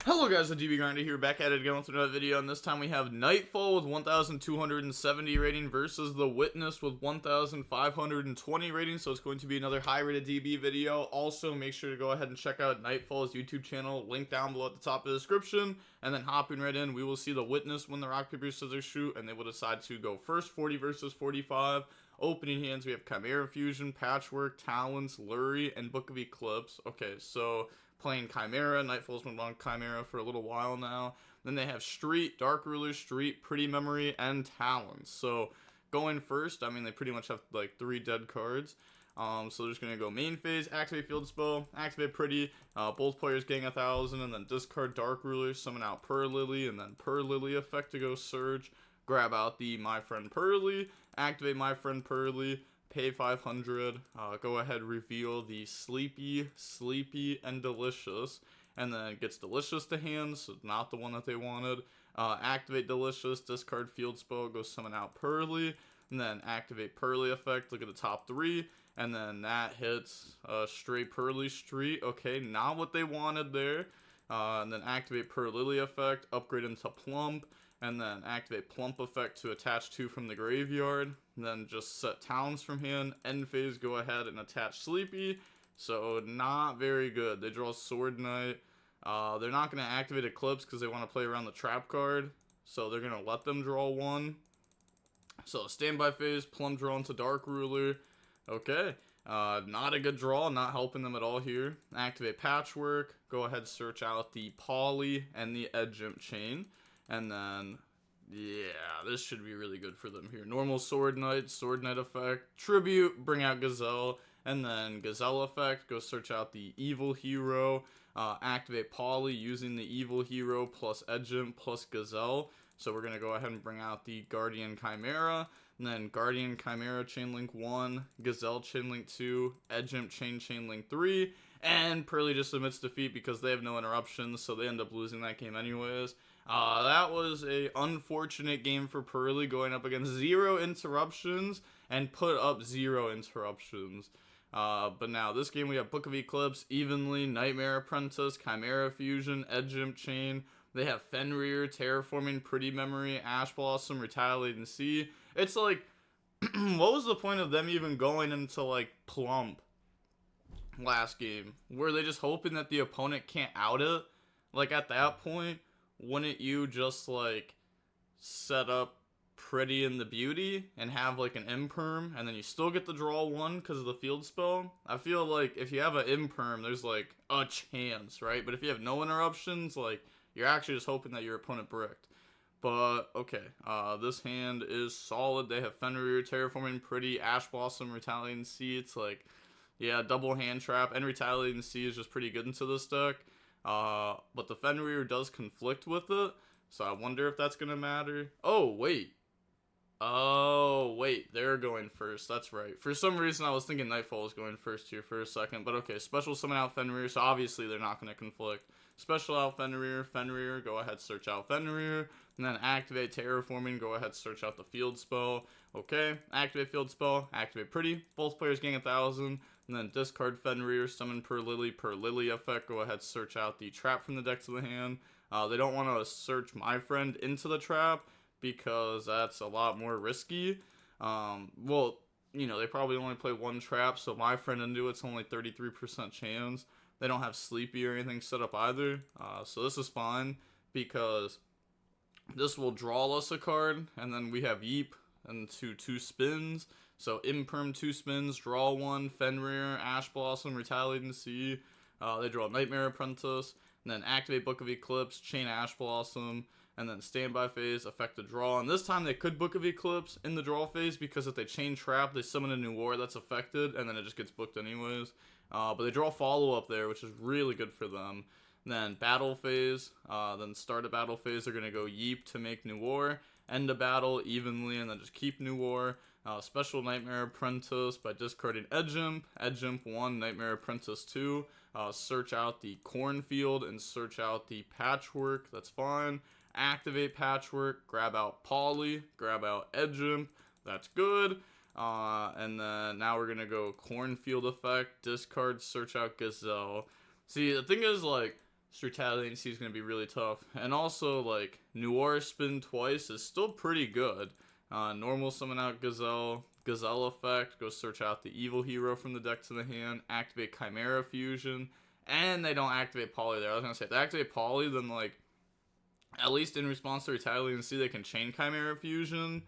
Hello guys, the DB Grinder here, back at it again with another video, and this time we have Nightfall with 1,270 rating versus The Witness with 1,520 rating, so it's going to be another high rated DB video. Also, make sure to go ahead and check out Nightfall's YouTube channel, link down below at the top of the description, and then hopping right in, we will see The Witness win the rock, paper, scissors, shoot, and they will decide to go first, 40 versus 45. Opening hands, we have Chimera Fusion, Patchwork, Talents, Lurie, and Book of Eclipse. Okay, so playing Chimera. Nightfall's been on Chimera for a little while now. Then they have Street, Dark Ruler, Street, Pretty Memory, and Talons. So going first, I mean, they pretty much have like 3 dead cards. So they're just going to go main phase, activate field spell, activate Pretty, both players getting 1,000, and then discard Dark Ruler, summon out Purrely, and then Purrely effect to go Surge, grab out the My Friend Purrely, activate My Friend Purrely, pay 500, go ahead, reveal the Sleepy, and Delicious, and then it gets Delicious to hand, so not the one that they wanted. Activate Delicious, discard field spell, go summon out Purrely, and then activate Purrely effect, look at the top 3, and then that hits straight Purrely Street. Okay, not what they wanted there. And then activate Purrely effect, upgrade into Plump, and then activate Plump effect to attach 2 from the graveyard, and then just set Towns from hand. End phase, go ahead and attach Sleepy, so not very good. They draw Sword Knight. They're not going to activate Eclipse because they want to play around the trap card, so they're going to let them draw 1. So standby phase, Plum draw into Dark Ruler. Okay, not a good draw, not helping them at all here. Activate Patchwork, go ahead, search out the Poly and the Edge Imp Chain. And then, yeah, this should be really good for them here. Normal Sword Knight effect, Tribute, bring out Gazelle, and then Gazelle effect, go search out the Evil Hero, activate Poly using the Evil Hero plus Edgent plus Gazelle. So we're going to go ahead and bring out the Guardian Chimera, and then Guardian Chimera Chainlink 1, Gazelle Chainlink 2, Edgent Chainlink 3, and Purrely just submits defeat because they have no interruptions, so they end up losing that game anyways. That was a unfortunate game for Purrely, going up against 0 interruptions and put up 0 interruptions. But now this game we have Book of Eclipse, Evenly, Nightmare Apprentice, Chimera Fusion, Edge Imp Chain. They have Fenrir, Terraforming, Pretty Memory, Ash Blossom, Retaliating Sea. It's like, what was the point of them even going into like Plump last game? Were they just hoping that the opponent can't out it? Like at that point, wouldn't you just like set up Pretty and the Beauty and have like an imperm, and then you still get to draw 1 because of the field spell? I feel like if you have an imperm, there's like a chance, right? But if you have no interruptions, like you're actually just hoping that your opponent bricked. But okay, this hand is solid. They have Fenrir, Terraforming, Pretty, Ash Blossom, Retaliating Sea. It's like, yeah, double hand trap, and Retaliating Sea is just pretty good into this deck. But the Fenrir does conflict with it, so I wonder if that's gonna matter. Oh wait, they're going first. That's right. For some reason, I was thinking Nightfall was going first here for a second, but okay. Special summon out Fenrir, so obviously they're not gonna conflict. Special out Fenrir, go ahead, search out Fenrir, and then activate Terraforming, go ahead, search out the field spell. Okay, activate field spell, activate Pretty, both players gain 1,000, and then discard Fenrir, summon Purrely effect, go ahead, search out the trap from the deck to the hand. They don't want to search My Friend into the trap, because that's a lot more risky. Well, you know, they probably only play 1 trap, so My Friend into it's only 33% chance. They don't have Sleepy or anything set up either, so this is fine, because this will draw us a card, and then we have Yeep into 2 spins. So Imperm 2 spins, draw 1, Fenrir, Ash Blossom, Retaliating Sea. They draw Nightmare Apprentice, and then activate Book of Eclipse, chain Ash Blossom, and then standby phase, effect to draw. And this time they could Book of Eclipse in the draw phase, because if they chain trap, they summon a new war that's affected, and then it just gets booked anyways. But they draw follow up there, which is really good for them. Then battle phase, then start a battle phase, they're going to go Yeep to make new war, end a battle evenly, and then just keep new war. Special Nightmare Apprentice by discarding Edge Imp 1, Nightmare Apprentice 2, search out the Cornfield and search out the Patchwork, that's fine. Activate Patchwork, grab out Poly, grab out Edge Imp, that's good. And then now we're going to go Cornfield effect, discard, search out Gazelle. See, the thing is, like, This Retaliating Sea is going to be really tough. And also, like, Noir spin twice is still pretty good. Normal summon out Gazelle. Gazelle effect, go search out the evil hero from the deck to the hand. Activate Chimera Fusion. And they don't activate Poly there. I was going to say, if they activate Poly, then, like, at least in response to Retaliating Sea, they can chain Chimera Fusion.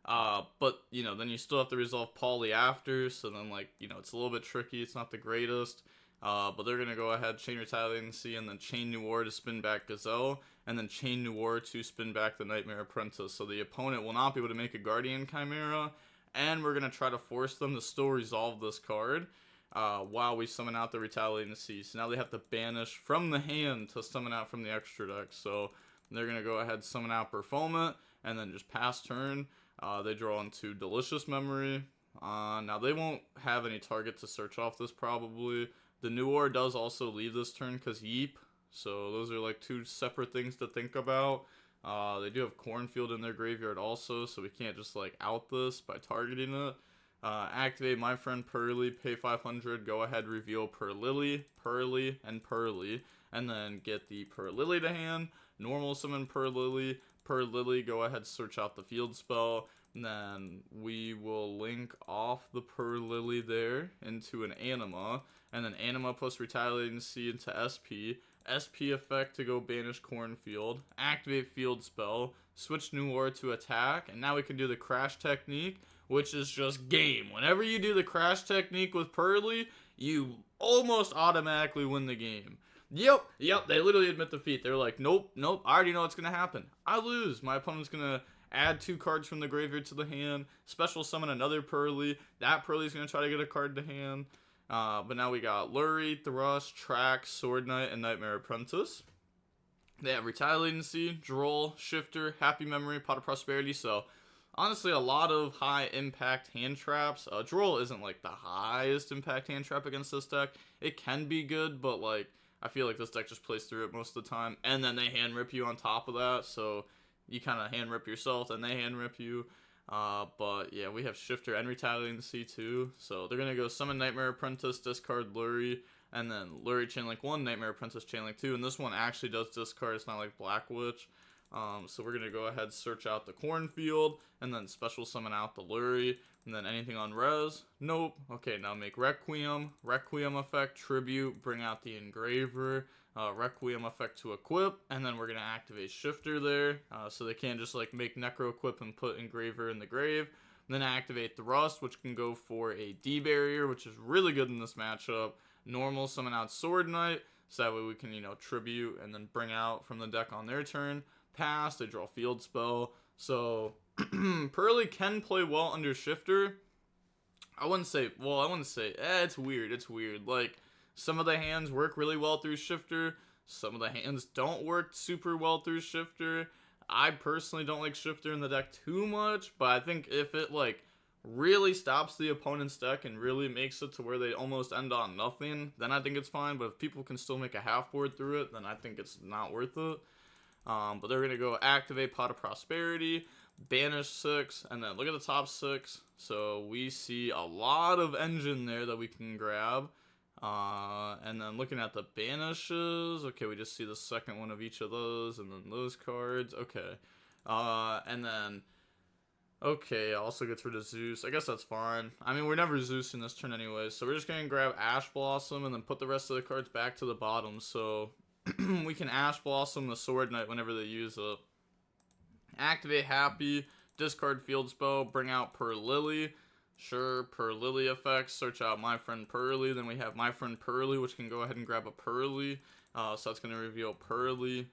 But, you know, then you still have to resolve Poly after. So then, like, you know, it's a little bit tricky. It's not the greatest. But they're going to go ahead, chain Retaliating Sea, and then chain Noir to spin back Gazelle, and then chain Noir to spin back the Nightmare Apprentice. So the opponent will not be able to make a Guardian Chimera, and we're going to try to force them to still resolve this card while we summon out the Retaliating Sea. So now they have to banish from the hand to summon out from the extra deck. So they're going to go ahead, summon out Perfoment, and then just pass turn. They draw into Delicious Memory. Now they won't have any target to search off this probably. The Noir does also leave this turn because Yeep, so those are like two separate things to think about. They do have Cornfield in their graveyard also, so we can't just like out this by targeting it. Activate My Friend Purrely, pay 500, go ahead, reveal Purrely, and Purrely, and then get the Purrely to hand. Normal summon Purrely, go ahead, search out the field spell. And then we will link off the Purrely there into an Anima. And then Anima plus Retaliating Sea into SP. SP effect to go banish Cornfield. Activate field spell. Switch Noir to attack. And now we can do the Crash Technique, which is just game. Whenever you do the Crash Technique with Purrely, you almost automatically win the game. Yep, they literally admit defeat. They're like, nope, I already know what's going to happen. I lose. My opponent's going to add 2 cards from the graveyard to the hand. Special summon another Purrely. That Purrely's going to try to get a card to hand. But now we got Lurie, Thrust, Track, Sword Knight, and Nightmare Apprentice. They have Retaliating Sea, Droll, Shifter, Happy Memory, Pot of Prosperity. So, honestly, a lot of high impact hand traps. Droll isn't like the highest impact hand trap against this deck. It can be good, but like I feel like this deck just plays through it most of the time. And then they hand rip you on top of that. So you kind of hand rip yourself, and they hand rip you. But yeah, we have Shifter and Retaliating Sea too. So they're gonna go summon Nightmare Apprentice, discard Lurie, and then Lurie Chainlink 1, Nightmare Apprentice Chainlink 2. And this one actually does discard. It's not like Black Witch. So we're gonna go ahead, search out the Cornfield, and then special summon out the Lurie, and then anything on res. Nope. Okay, now make Requiem effect, Tribute, bring out the Engraver. Requiem effect to equip, and then we're gonna activate Shifter there, so they can't just like make Necro equip and put Engraver in the grave. And then activate Thrust, which can go for a D barrier, which is really good in this matchup. Normal summon out Sword Knight, so that way we can, you know, tribute and then bring out from the deck on their turn. Pass, they draw field spell. So Purrely can play well under Shifter. I wouldn't say it's weird. Like, some of the hands work really well through Shifter. Some of the hands don't work super well through Shifter. I personally don't like Shifter in the deck too much, but I think if it, like, really stops the opponent's deck and really makes it to where they almost end on nothing, then I think it's fine. But if people can still make a half board through it, then I think it's not worth it. But they're going to go activate Pot of Prosperity, banish 6, and then look at the top 6. So we see a lot of engine there that we can grab. And then looking at the banishes, okay, we just see the second one of each of those, and then those cards, okay. And then, okay, also gets rid of Zeus. I guess that's fine. I mean, we're never Zeus in this turn anyway, so we're just going to grab Ash Blossom and then put the rest of the cards back to the bottom, so we can Ash Blossom the Sword Knight whenever they use it. Activate Happy, discard Field Spell, bring out Purrely. Sure, Purrely effects, search out My Friend Purrely, then we have My Friend Purrely, which can go ahead and grab a Purrely, so that's going to reveal Purrely,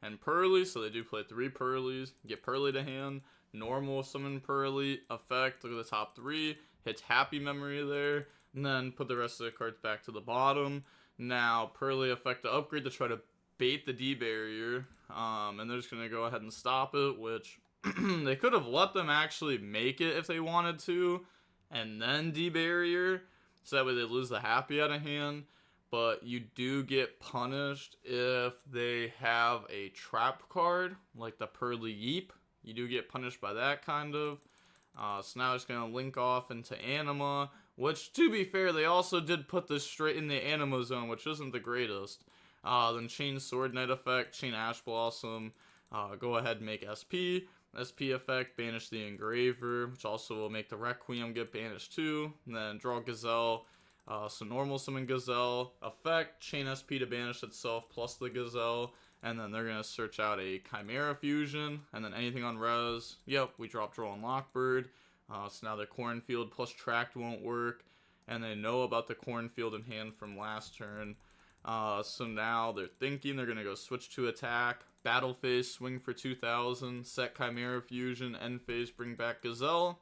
and Purrely, so they do play 3 Purrelys, get Purrely to hand, normal summon Purrely, effect, look at the top 3, hits Happy Memory there, and then put the rest of the cards back to the bottom. Now, Purrely effect to upgrade to try to bait the D barrier, and they're just going to go ahead and stop it, which they could have let them actually make it if they wanted to, and then D-barrier, so that way they lose the Happy out of hand, but you do get punished if they have a trap card, like the Purrely Yeep. You do get punished by that, kind of. So now it's going to link off into Anima, which, to be fair, they also did put this straight in the Anima zone, which isn't the greatest. Then chain Sword Knight effect, chain Ash Blossom, go ahead and make SP. SP effect, banish the Engraver, which also will make the Requiem get banished too. And then draw Gazelle, so normal summon Gazelle, effect, chain SP to banish itself plus the Gazelle. And then they're going to search out a Chimera Fusion, and then anything on res. Yep, we drop Draw on Lockbird. So now their Cornfield plus Tract won't work, and they know about the Cornfield in hand from last turn. So now they're thinking they're going to go switch to attack. Battle phase, swing for 2,000, set Chimera Fusion, end phase, bring back Gazelle,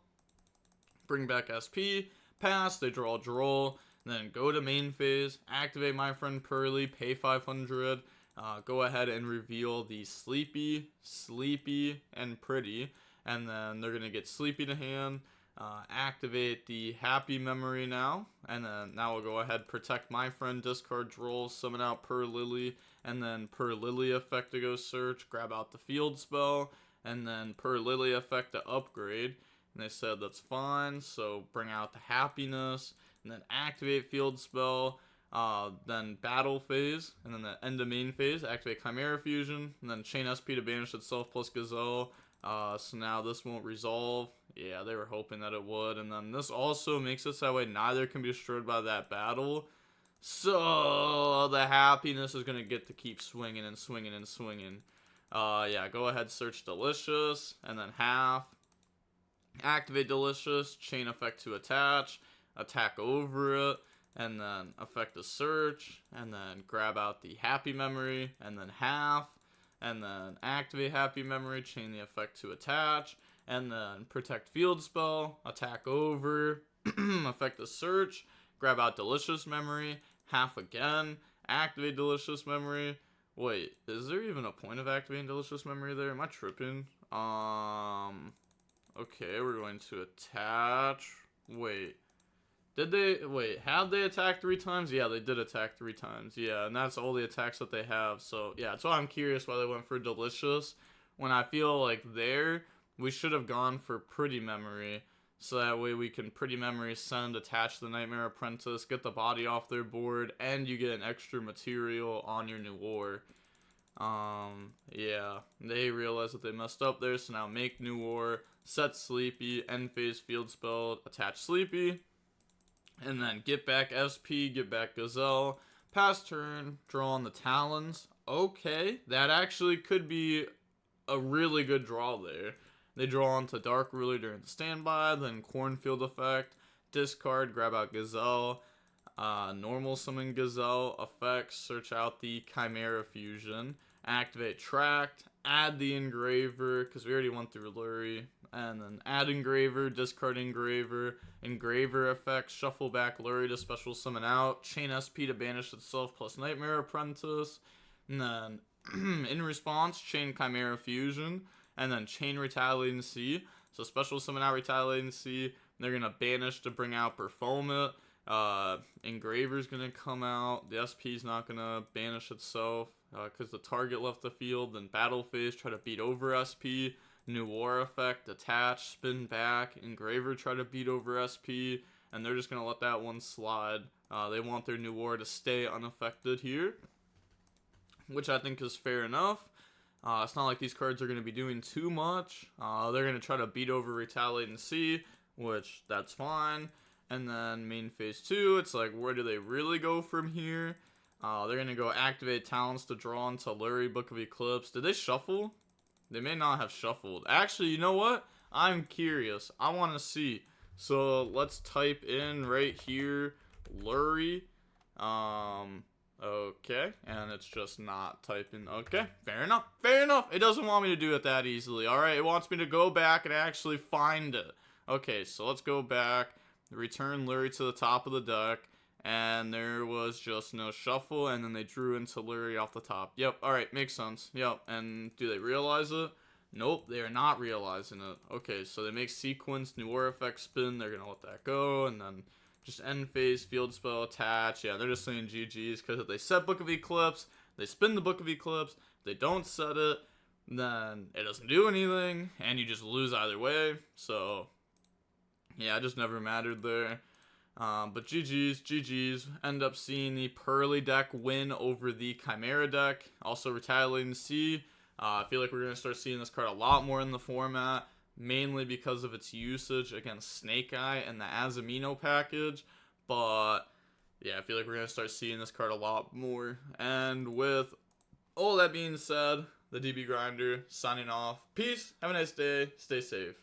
bring back SP, pass, they draw, then go to main phase, activate my friend Purrely, pay 500, go ahead and reveal the Sleepy, and Pretty, and then they're going to get Sleepy to hand, activate the Happy Memory now, and then now we'll go ahead, protect my friend, discard Droll, summon out Purrely, and then Purrely effect to go search, grab out the field spell, and then Purrely effect to upgrade, and they said that's fine, so bring out the Happiness, and then activate field spell, then battle phase, and then the end of main phase, activate Chimera Fusion, and then chain SP to banish itself plus Gazelle. So now this won't resolve. Yeah, they were hoping that it would, and then this also makes it so that way neither can be destroyed by that battle. So the Happiness is gonna get to keep swinging and swinging and swinging. Yeah, go ahead, search Delicious, and then half. Activate Delicious, chain effect to attach, attack over it, and then effect a search, and then grab out the Happy Memory, and then half, and then activate Happy Memory, chain the effect to attach, and then protect field spell, attack over, effect a search, grab out Delicious Memory, half again, activate Delicious Memory. Wait, is there even a point of activating Delicious Memory there? Am I tripping? Okay, we're going to attach. Wait. Have they attacked 3 times? Yeah, they did attack 3 times. Yeah, and that's all the attacks that they have. So, yeah, that's why I'm curious why they went for Delicious. When I feel like we should have gone for Pretty Memory. So that way we can Pretty Memory send, attach the Nightmare Apprentice, get the body off their board, and you get an extra material on your new war. Yeah, they realized that they messed up there, so now make new war, set Sleepy, end phase field spell, attach Sleepy, and then get back SP, get back Gazelle, pass turn, draw on the Talons. Okay, that actually could be a really good draw there. They draw onto Dark Ruler during the standby, then Cornfield effect, discard, grab out Gazelle, normal summon Gazelle, effects, search out the Chimera Fusion, activate Tract, add the Engraver, because we already went through Lurie, and then add Engraver, discard Engraver, Engraver effect, shuffle back Lurie to special summon out, chain SP to banish itself plus Nightmare Apprentice, and then in response, chain Chimera Fusion, and then chain Retaliating Sea, so special summon out Retaliating Sea, they're going to banish to bring out Perfume it, Engraver's going to come out, the SP's not going to banish itself, because the target left the field, then battle phase, try to beat over SP, new war effect, attach, spin back, Engraver try to beat over SP, and they're just going to let that one slide. They want their new war to stay unaffected here, which I think is fair enough. It's not like these cards are going to be doing too much. They're going to try to beat over Retaliate and See, which that's fine. And then main phase 2, it's like, where do they really go from here? They're going to go activate Talents to draw into Lurie, Book of Eclipse. Did they shuffle? They may not have shuffled. Actually, you know what? I'm curious. I want to see. So let's type in right here, Lurie. Okay, and it's just not typing. Okay, fair enough. Fair enough. It doesn't want me to do it that easily. Alright, it wants me to go back and actually find it. Okay, so let's go back. Return Lurie to the top of the deck. And there was just no shuffle, and then they drew into Lurie off the top. Yep, alright, makes sense. Yep, and do they realize it? Nope, they are not realizing it. Okay, so they make sequence, new war effect spin, they're gonna let that go, and then just end phase, field spell, attach. Yeah, they're just saying GG's, because if they set Book of Eclipse, they spin the Book of Eclipse, if they don't set it, then it doesn't do anything, and you just lose either way. So, yeah, it just never mattered there. But GG's. End up seeing the Purrely deck win over the Chimera deck. Also retaliating C. I feel like we're going to start seeing this card a lot more in the format, mainly because of its usage against Snake Eye and the Azamino package. But yeah, I feel like we're going to start seeing this card a lot more. And with all that being said, the DB Grinder signing off. Peace. Have a nice day. Stay safe.